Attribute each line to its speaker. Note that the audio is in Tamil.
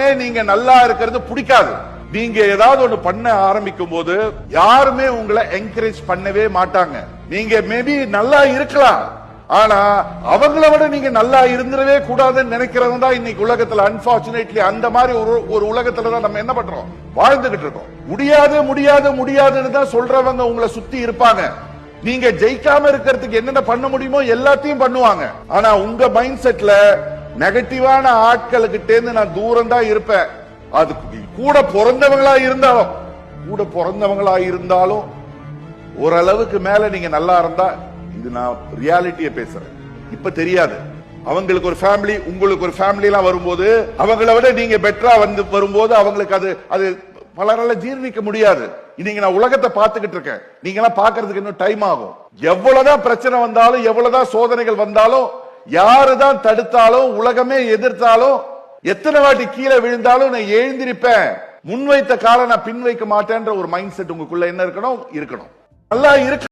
Speaker 1: யாருக்குமே நீங்க நல்லா இருக்கிறது பிடிக்காது. நீங்க ஏதாவது ஒண்ணு பண்ண ஆரம்பிக்கும் போது யாருமே உங்களை என்கரேஜ் பண்ணவே மாட்டாங்க. நீங்க மேபி நல்லா இருக்கலாம், ஆனா அவங்கள விட நீங்க நல்லா இருந்துடவே கூடாதுன்னு நினைக்கிறது தான் இன்னைக்கு உலகத்துல அன்பார்ச்சுனேட்லி அந்த மாதிரி ஒரு உலகத்துல தான் நம்ம என்ன பண்றோம், வாழ்ந்துகிட்டு இருக்கோம். முடியாது முடியாது முடியாதுன்னு தான் சொல்றவங்க உங்களை சுத்தி இருப்பாங்க. நீங்க ஜெயிக்காம இருக்கிறதுக்கு என்னென்ன பண்ண முடியுமோ எல்லாத்தையும் பண்ணுவாங்க. ஆனா உங்க மைண்ட் செட்ல நெகட்டிவான ஆட்களுக்கிட்டே இருந்து நான் தூரம் தான் இருப்பேன். அது கூட பிறந்தவங்களா இருந்தாலும் ஓரளவுக்கு மேல நீங்க நல்லா இருந்தா, இது நான் ரியாலிட்டியை பேசுறேன். இப்ப தெரியாது, அவங்களுக்கு ஒரு ஃபேமிலி உங்களுக்கு ஒரு ஃபேமிலி எல்லாம் வரும்போது அவங்கள விட நீங்க பெட்டரா வரும்போது அவங்களுக்கு அது பலரால ஜீர்ணிக்க முடியாது. இன்னைக்கு நான் உலகத்தை பார்த்துக்கிட்டு இருக்கேன், நீங்க எல்லாம் பாக்குறதுக்கு இன்னும் டைம் ஆகும். எவ்வளவுதான் பிரச்சனை வந்தாலும், எவ்வளவுதான் சோதனைகள் வந்தாலும், யாருதான் தடுத்தாலும், உலகமே எதிர்த்தாலும், எத்தனை வாட்டி கீழே விழுந்தாலும் நான் எழுந்திருப்பேன். முன்வைத்த காலம் நான் பின் வைக்க மாட்டேன்ற ஒரு மைண்ட் செட் உங்களுக்குள்ள என்ன இருக்கணும், நல்லா இருக்கு.